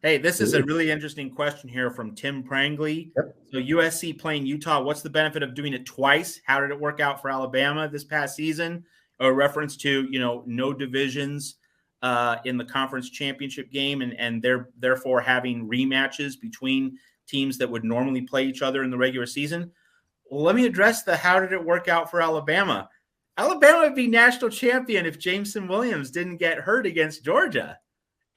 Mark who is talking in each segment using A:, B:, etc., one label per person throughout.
A: Hey, this is a really interesting question here from Tim Prangley.
B: Yep.
A: So USC playing Utah, what's the benefit of doing it twice? How did it work out for Alabama this past season? A reference to, no divisions in the conference championship game and they're therefore having rematches between teams that would normally play each other in the regular season. Well, let me address the how did it work out for Alabama? Alabama would be national champion if Jameson Williams didn't get hurt against Georgia.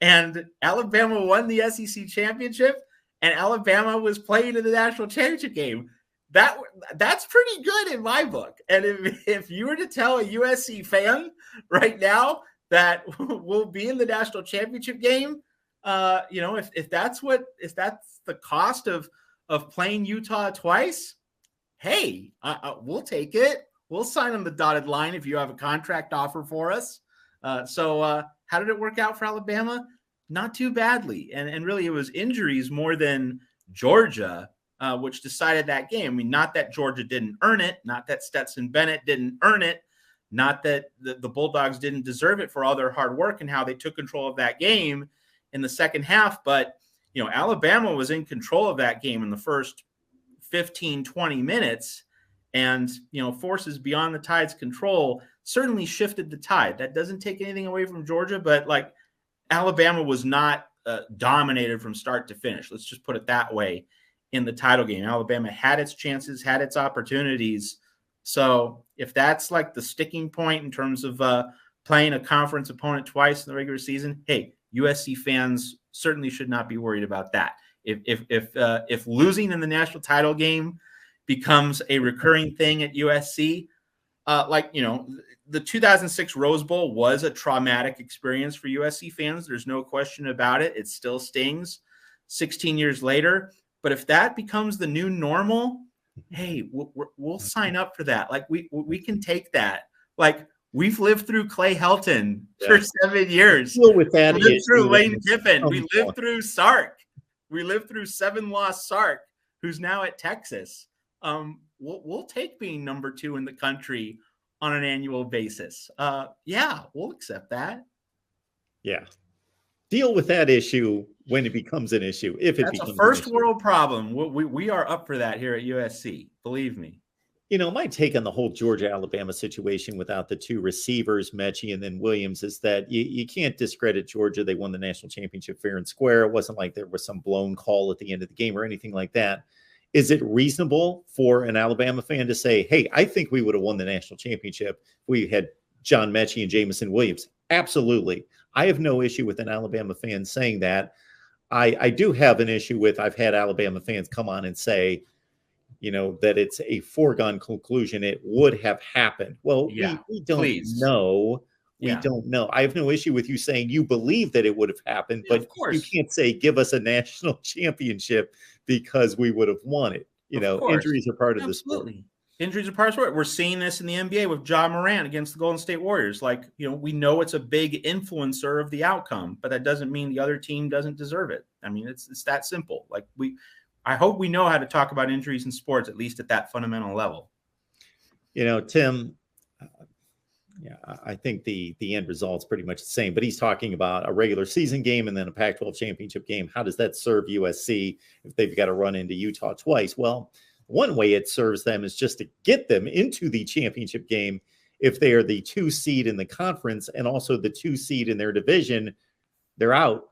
A: And Alabama won the SEC championship, and Alabama was playing in the national championship game. That's pretty good in my book. And if you were to tell a USC fan right now that we'll be in the national championship game, if that's the cost of playing Utah twice, hey, we'll take it. We'll sign on the dotted line if you have a contract offer for us. So how did it work out for Alabama? Not too badly. And really, it was injuries more than Georgia, which decided that game. I mean, not that Georgia didn't earn it, not that Stetson Bennett didn't earn it, not that the Bulldogs didn't deserve it for all their hard work and how they took control of that game in the second half. But, Alabama was in control of that game in the first 15, 20 minutes. And, forces beyond the Tide's control certainly shifted the tide. That doesn't take anything away from Georgia, but Alabama was not dominated from start to finish. Let's just put it that way in the title game. Alabama had its chances, had its opportunities. So if that's the sticking point in terms of playing a conference opponent twice in the regular season, hey, USC fans certainly should not be worried about that. If losing in the national title game becomes a recurring thing at USC, the 2006 Rose Bowl was a traumatic experience for USC fans. There's no question about it. It still stings 16 years later. But if that becomes the new normal, hey, we'll sign up for that. We can take that. We've lived through Clay Helton for 7 years.
B: With that,
A: we lived through Lane Kiffin. We lived through Sark. We lived through 7-loss Sark, who's now at Texas. We'll take being number 2 in the country on an annual basis. We'll accept that.
B: Yeah. Deal with that issue when it becomes an issue. If it becomes
A: a first world problem. We are up for that here at USC. Believe me.
B: My take on the whole Georgia-Alabama situation without the two receivers, Mechie and then Williams, is that you can't discredit Georgia. They won the national championship fair and square. It wasn't like there was some blown call at the end of the game or anything like that. Is it reasonable for an Alabama fan to say, hey, I think we would have won the national championship if we had John Mechie and Jameson Williams? Absolutely. I have no issue with an Alabama fan saying that. I do have an issue with, I've had Alabama fans come on and say, that it's a foregone conclusion. It would have happened. Well, we don't know. We don't know. I have no issue with you saying you believe that it would have happened, but you can't say give us a national championship because we would have won it. Injuries are part of the sport.
A: Injuries are part of the sport. We're seeing this in the NBA with Ja Morant against the Golden State Warriors. We know it's a big influencer of the outcome, but that doesn't mean the other team doesn't deserve it. I mean, it's that simple. I hope we know how to talk about injuries in sports, at least at that fundamental level.
B: Tim, I think the end result's pretty much the same, but he's talking about a regular season game and then a Pac-12 championship game. How does that serve USC if they've got to run into Utah twice? Well, one way it serves them is just to get them into the championship game if they are the 2 seed in the conference and also the 2 seed in their division. They're out.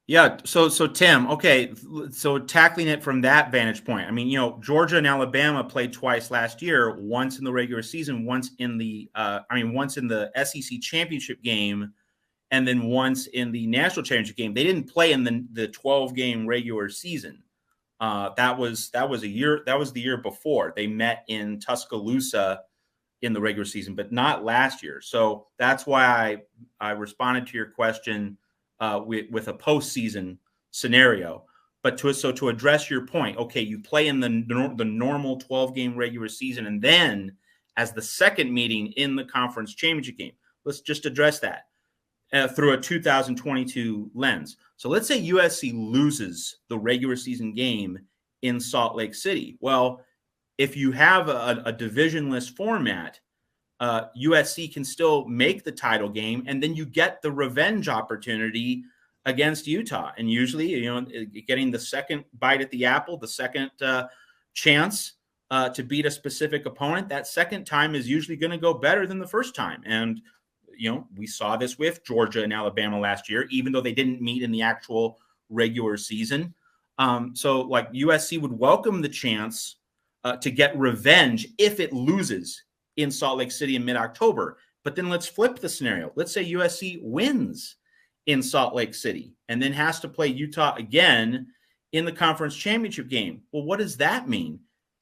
A: Yeah. So Tim, okay. So tackling it from that vantage point, I mean, Georgia and Alabama played twice last year, once in the regular season, once in the SEC championship game, and then once in the national championship game. They didn't play in the 12-game regular season. That was the year before. They met in Tuscaloosa in the regular season, but not last year. So that's why I responded to your question with a postseason scenario. But to address your point, okay, you play in the normal 12-game regular season, and then as the second meeting in the conference championship game. Let's just address that through a 2022 lens. So let's say USC loses the regular season game in Salt Lake City. Well, if you have a divisionless format, USC can still make the title game, and then you get the revenge opportunity against Utah. And usually, getting the second bite at the apple, the second chance to beat a specific opponent, that second time is usually going to go better than the first time. And, we saw this with Georgia and Alabama last year, even though they didn't meet in the actual regular season. So like USC would welcome the chance to get revenge if it loses in Salt Lake City in mid-October. But then let's flip the scenario. Let's say USC wins in Salt Lake City and then has to play Utah again in the conference championship game. Well, what does that mean?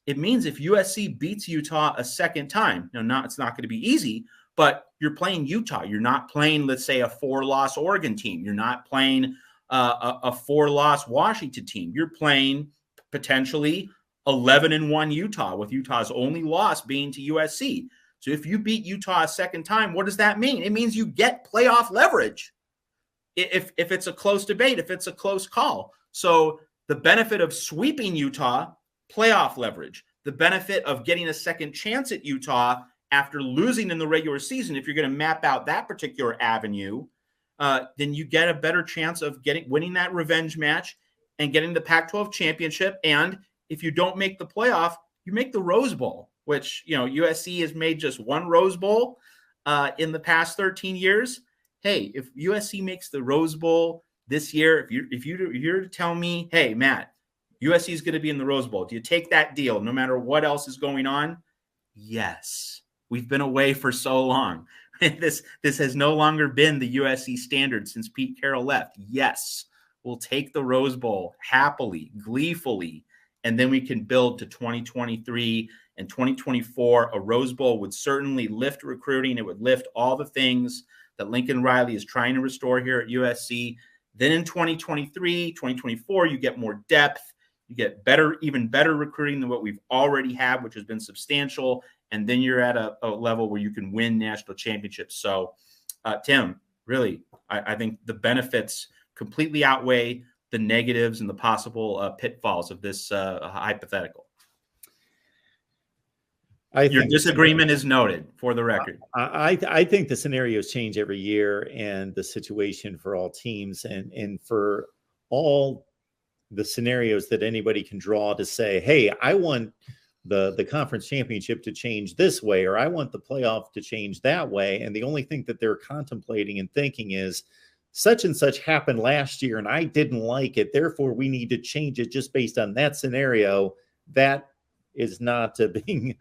A: It means if USC beats Utah a second time, it's not going to be easy, but you're playing Utah. You're not playing, let's say, a 4-loss Oregon team. You're not playing a 4-loss Washington team. You're playing potentially 11-1 Utah, with Utah's only loss being to USC. So if you beat Utah a second time, what does that mean? It means you get playoff leverage if it's a close debate, if it's a close call. So the benefit of sweeping Utah, playoff leverage. The benefit of getting a second chance at Utah after losing in the regular season, if you're going to map out that particular avenue, then you get a better chance of winning that revenge match and getting the Pac-12 championship. And if you don't make the playoff, you make the Rose Bowl, which, USC has made just one Rose Bowl in the past 13 years. Hey, if USC makes the Rose Bowl this year, if you're to tell me, hey, Matt, USC is going to be in the Rose Bowl, do you take that deal no matter what else is going on? Yes. We've been away for so long. This has no longer been the USC standard since Pete Carroll left. Yes, we'll take the Rose Bowl happily, gleefully, and then we can build to 2023 and 2024. A Rose Bowl would certainly lift recruiting. It would lift all the things that Lincoln Riley is trying to restore here at USC. Then in 2023, 2024, you get more depth. You get even better recruiting than what we've already had, which has been substantial. And then you're at a level where you can win national championships. So, Tim, really, I think the benefits completely outweigh the negatives and the possible pitfalls of this hypothetical. Your disagreement is noted, for the record.
B: I think the scenarios change every year, and the situation for all teams and for all the scenarios that anybody can draw to say, hey, I want the conference championship to change this way, or I want the playoff to change that way. And the only thing that they're contemplating and thinking is such and such happened last year and I didn't like it, therefore we need to change it just based on that scenario. That is not being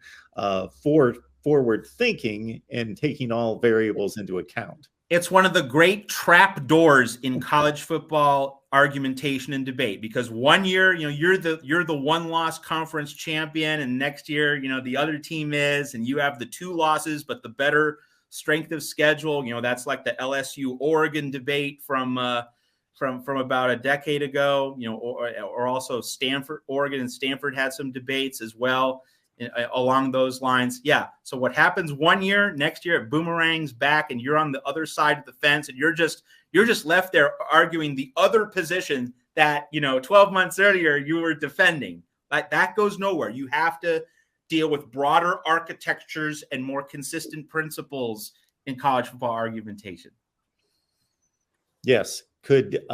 B: forward thinking and taking all variables into account.
A: It's one of the great trap doors in college football argumentation and debate, because one year, you're the 1-loss conference champion, and next year, the other team is, and you have the 2 losses, but the better strength of schedule. That's like the LSU Oregon debate from about a decade ago, or also Stanford, Oregon and Stanford had some debates as well along those lines. Yeah. So what happens one year, next year it boomerangs back and you're on the other side of the fence, and you're just left there arguing the other position that, 12 months earlier you were defending. That goes nowhere. You have to deal with broader architectures and more consistent principles in college football argumentation.
B: Yes. Could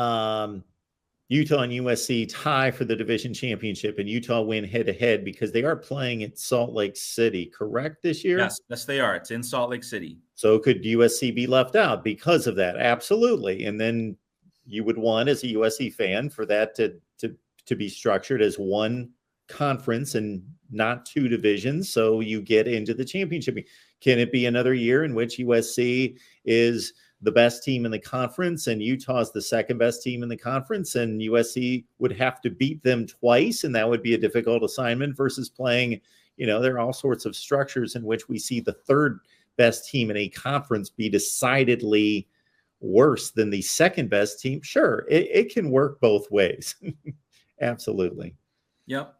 B: Utah and USC tie for the division championship and Utah win head-to-head, because they are playing at Salt Lake City, correct, this year?
A: Yes, they are. It's in Salt Lake City.
B: So could USC be left out because of that? Absolutely. And then you would want, as a USC fan, for that to be structured as one conference and not 2 divisions, so you get into the championship. Can it be another year in which USC is the best team in the conference and Utah's the second best team in the conference, and USC would have to beat them twice, and that would be a difficult assignment, versus playing, there are all sorts of structures in which we see the third best team in a conference be decidedly worse than the second best team. Sure, it can work both ways. Absolutely.
A: Yep.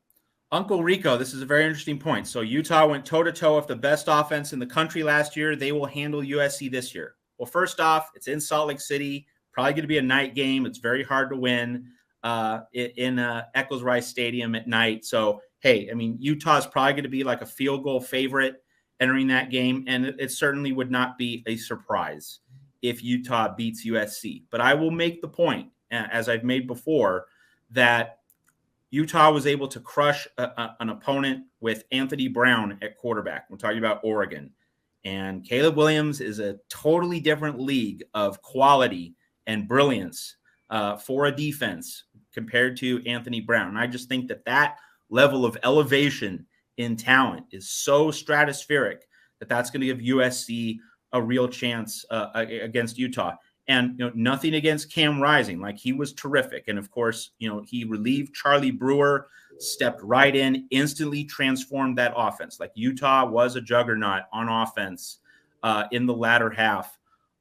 A: Uncle Rico, this is a very interesting point. So Utah went toe-to-toe with the best offense in the country last year. They will handle USC this year. Well, first off, it's in Salt Lake City, probably going to be a night game. It's very hard to win in Eccles Rice Stadium at night. So, hey, Utah is probably going to be like a field goal favorite entering that game, and it certainly would not be a surprise if Utah beats USC. But I will make the point, as I've made before, that Utah was able to crush an opponent with Anthony Brown at quarterback. We're talking about Oregon. And Caleb Williams is a totally different league of quality and brilliance for a defense compared to Anthony Brown. And I just think that level of elevation in talent is so stratospheric that that's going to give USC a real chance against Utah. And nothing against Cam Rising, like he was terrific. And of course, he relieved Charlie Brewer, stepped right in, instantly transformed that offense. Like Utah was a juggernaut on offense in the latter half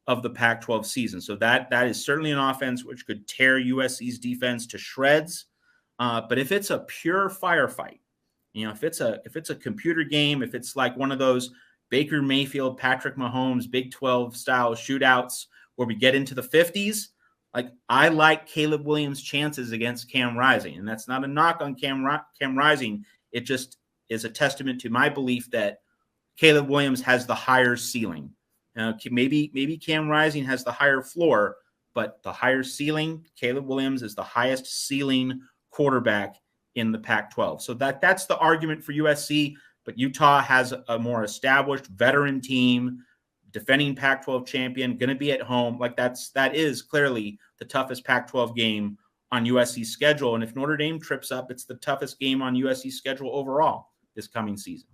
A: of the Pac-12 season. So that is certainly an offense which could tear USC's defense to shreds. But if it's a pure firefight, if it's a computer game, if it's like one of those Baker Mayfield, Patrick Mahomes, Big 12 style shootouts where we get into the 50s, like I like Caleb Williams' chances against Cam Rising. And that's not a knock on Cam Rising. It just is a testament to my belief that Caleb Williams has the higher ceiling. Maybe Cam Rising has the higher floor, but the higher ceiling, Caleb Williams is the highest ceiling quarterback in the Pac-12. So that's the argument for USC, but Utah has a more established veteran team, defending Pac-12 champion, going to be at home. Like that is clearly the toughest Pac-12 game on USC's schedule. And if Notre Dame trips up, it's the toughest game on USC's schedule overall this coming season.